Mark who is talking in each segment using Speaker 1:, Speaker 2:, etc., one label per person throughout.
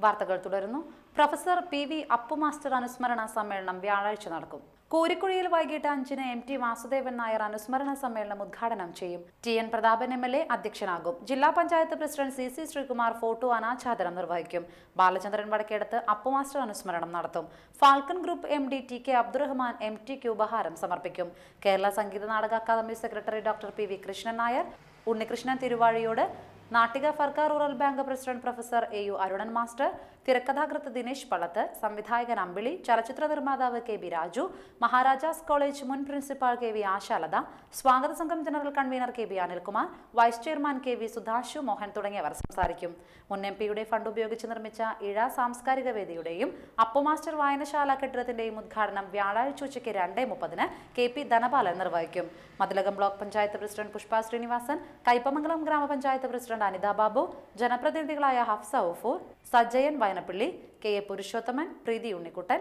Speaker 1: വാർത്തകൾ തുടരുന്നു. Professor PV. Appu master അനുസ്മരണ സമ്മേളനം വ്യാഴാഴ്ച നടക്കും. കോരിക്കുഴിയിൽ വൈകിട്ട് 5-ന് എം.ടി. വാസുദേവൻ നായർ അനുസ്മരണ സമ്മേളനം ഉദ്ഘാടനം ചെയ്യും. ടി.എൻ. പ്രതാപൻ എം.എൽ.എ. അധ്യക്ഷനാകും. ജില്ലാ panchayat president C C. Sreekumar photo അനാച്ഛാദനം നിർവഹിക്കും. ബാലചന്ദ്രൻ വടക്കേടത്ത് അപ്പു മാസ്റ്റർ അനുസ്മരണം നടത്തും. Falcon group MD. T K. Abdurahman എം.ടി.ക്ക് ഉപഹാരം സമർപ്പിക്കും. Kerala Sangeetha Nataka academy secretary doctor P V. Krishnan Nair, Unnikrishnan Thiruvazhiyode, Nattika Firka rural bank president professor A U. Arunan master, തിരക്കഥാകൃത്ത് ദിനേശ് പള്ളത്ത്, സംവിധായകൻ അമ്പിളി, ചലച്ചിത്ര നിർമ്മാതാവ് കെ.ബി. രാജു, മഹാരാജാസ് കോളേജ് മുൻ പ്രിൻസിപ്പാൾ കെ.വി. ആശാലത, സ്വാഗത സംഘം general convener KB. Anilkumar, vice chairman K V. Sudhashu Mohan തുടങ്ങിയവർ സംസാരിക്കും. മുൻ എം.പിയുടെ ഫണ്ട് ഉപയോഗിച്ച് നിർമ്മിച്ച ഇഴ സാംസ്കാരിക വേദിയുടെയും അപ്പു മാസ്റ്റർ വായനശാല കെട്ടിടത്തിന്റെയും ഉദ്ഘാടനം വ്യാഴാഴ്ച ഉച്ചയ്ക്ക് 2:30-ന് കെ.പി. ധനപാലൻ നിർവഹിക്കും. മതിലകം ബ്ലോക്ക് പഞ്ചായത്ത് പ്രസിഡന്റ് പുഷ്പ ശ്രീനിവാസൻ, കൈപ്പമംഗലം ഗ്രാമപഞ്ചായത്ത് പ്രസിഡന്റ് അനിത ബാബു, ജനപ്രതിനിധികളായ Hafsa Ufoor, Sajayan Vayanappally, K A. Purushothaman, Preethi Unnikuttan,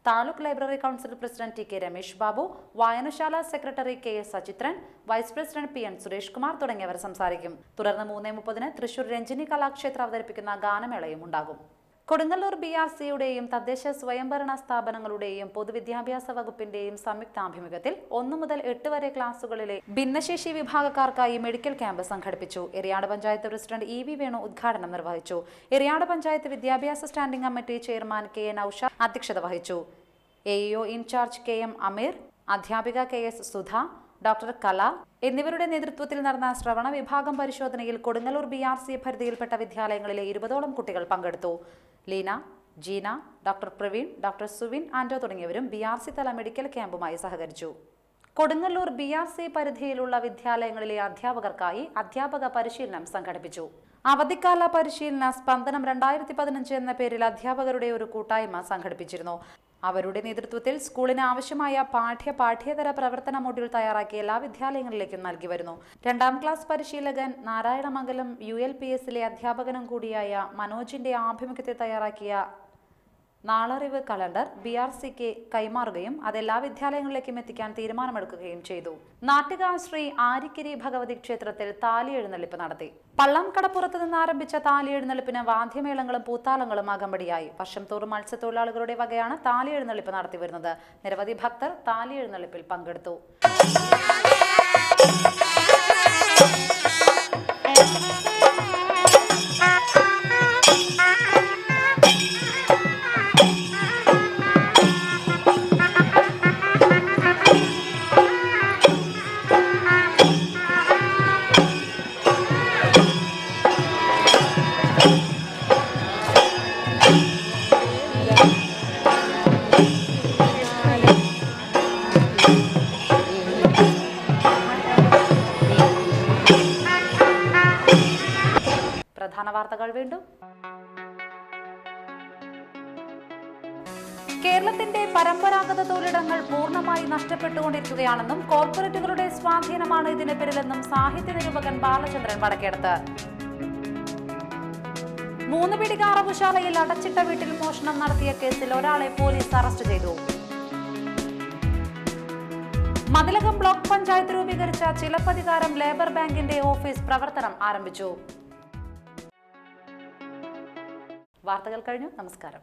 Speaker 1: taluk library council president T K. Ramesh Babu, വായനശാല secretary K S. Sachithran, vice president P N. Suresh Kumar തുടങ്ങിയവർ സംസാരിക്കും. തുടർന്ന് 3:30-ന് തൃശൂർ രഞ്ജിനി കലാക്ഷേത്ര അവതരിപ്പിക്കുന്ന ഗാനമേളയും ഉണ്ടാകും. കൊടുങ്ങല്ലൂർ ബി.ആർ.സിയുടെയും തദ്ദേശ സ്വയംഭരണ സ്ഥാപനങ്ങളുടെയും പൊതുവിദ്യാഭ്യാസ വകുപ്പിന്റെയും സംയുക്താഭിമുഖ്യത്തിൽ 1 മുതൽ 8 വരെ ക്ലാസുകളിലെ ഭിന്നശേഷി വിഭാഗക്കാർക്കായി മെഡിക്കൽ ക്യാമ്പ് സംഘടിപ്പിച്ചു. എറിയാട് പഞ്ചായത്ത് പ്രസിഡന്റ് ഇ.വി. വേണു ഉദ്ഘാടനം നിർവഹിച്ചു. എറിയാട് പഞ്ചായത്ത് വിദ്യാഭ്യാസ standing committee chairman K N. Aushad അധ്യക്ഷത വഹിച്ചു. എ.ഇ.ഒ. In charge K M. അമീർ, അധ്യാപിക കെ.എസ്. സുധ, ഡോക്ടർ കല എന്നിവരുടെ നേതൃത്വത്തിൽ നടന്ന ശ്രവണ വിഭാഗം പരിശോധനയിൽ കൊടുങ്ങല്ലൂർ ബി.ആർ.സി പരിധിയിൽപ്പെട്ട വിദ്യാലയങ്ങളിലെ 20ഓളം കുട്ടികൾ പങ്കെടുത്തു. ലീന, ജീന, ഡോക്ടർ പ്രവീൺ, ഡോക്ടർ സുവിൻ ആന്റോ തുടങ്ങിയവരും ബി.ആർ.സി തല മെഡിക്കൽ ക്യാമ്പുമായി സഹകരിച്ചു. കൊടുങ്ങല്ലൂർ ബി.ആർ.സി പരിധിയിലുള്ള വിദ്യാലയങ്ങളിലെ അധ്യാപകർക്കായി അധ്യാപക പരിശീലനം സംഘടിപ്പിച്ചു. അവധിക്കാല പരിശീലന സ്പന്ദനം 2015 എന്ന പേരിൽ അധ്യാപകരുടെ ഒരു കൂട്ടായ്മ സംഘടിപ്പിച്ചിരുന്നു. അവരുടെ നേതൃത്വത്തിൽ സ്കൂളിന് ആവശ്യമായ പാഠ്യേതര പ്രവർത്തന മൊഡ്യൂൾ തയ്യാറാക്കി എല്ലാ വിദ്യാലയങ്ങളിലേക്കും നൽകി വരുന്നു. 2ാം ക്ലാസ് പരിശീലകൻ നാരായണമംഗലം ULPSലെ അധ്യാപകനും കൂടിയായ മനോജിന്റെ ആഭിമുഖ്യത്തിൽ തയ്യാറാക്കിയ നാളറിവ് കലണ്ടർ ബി.ആർ.സിക്ക് കൈമാറുകയും അത് എല്ലാ വിദ്യാലയങ്ങളിലേക്കും എത്തിക്കാൻ തീരുമാനമെടുക്കുകയും ചെയ്തു. നാട്ടിക ശ്രീ ആരിക്കിരി ഭഗവതി ക്ഷേത്രത്തിൽ താലി എഴുന്നള്ളിപ്പ് നടത്തി. പള്ളം കടപ്പുറത്ത് നിന്ന് ആരംഭിച്ച താലി എഴുന്നള്ളിപ്പിന് വാദ്യമേളങ്ങളും പൂത്താലങ്ങളും അകമ്പടിയായി. വർഷം തോറും മത്സ്യത്തൊഴിലാളികളുടെ വകയാണ് താലി എഴുന്നള്ളിപ്പ് നടത്തിവരുന്നത്. നിരവധി ഭക്തർ താലി എഴുന്നള്ളിപ്പിൽ പങ്കെടുത്തു. പ്രധാന വാർത്തകൾ വീണ്ടും. കേരളത്തിന്റെ പരമ്പരാഗത തൊഴിലിടങ്ങൾ പൂർണ്ണമായി നഷ്ടപ്പെട്ടുകൊണ്ടിരിക്കുകയാണെന്നും കോർപ്പറേറ്റുകളുടെ സ്വാധീനമാണ് ഇതിന് പിന്നിലെന്നും സാഹിത്യ നിരൂപകൻ ബാലചന്ദ്രൻ വടക്കേടത്ത്. 3 പീടിക അറവുശാലയിൽ അടച്ചിട്ട വീട്ടിൽ മോഷണം നടത്തിയ കേസിൽ ഒരാളെ പോലീസ് അറസ്റ്റ് ചെയ്തു. മതിലകം ബ്ലോക്ക് പഞ്ചായത്ത് രൂപീകരിച്ച ചിലപ്പതികാരം ലേബർ ബാങ്കിന്റെ ഓഫീസ് പ്രവർത്തനം ആരംഭിച്ചു. വാർത്തകൾ കഴിഞ്ഞു. നമസ്കാരം.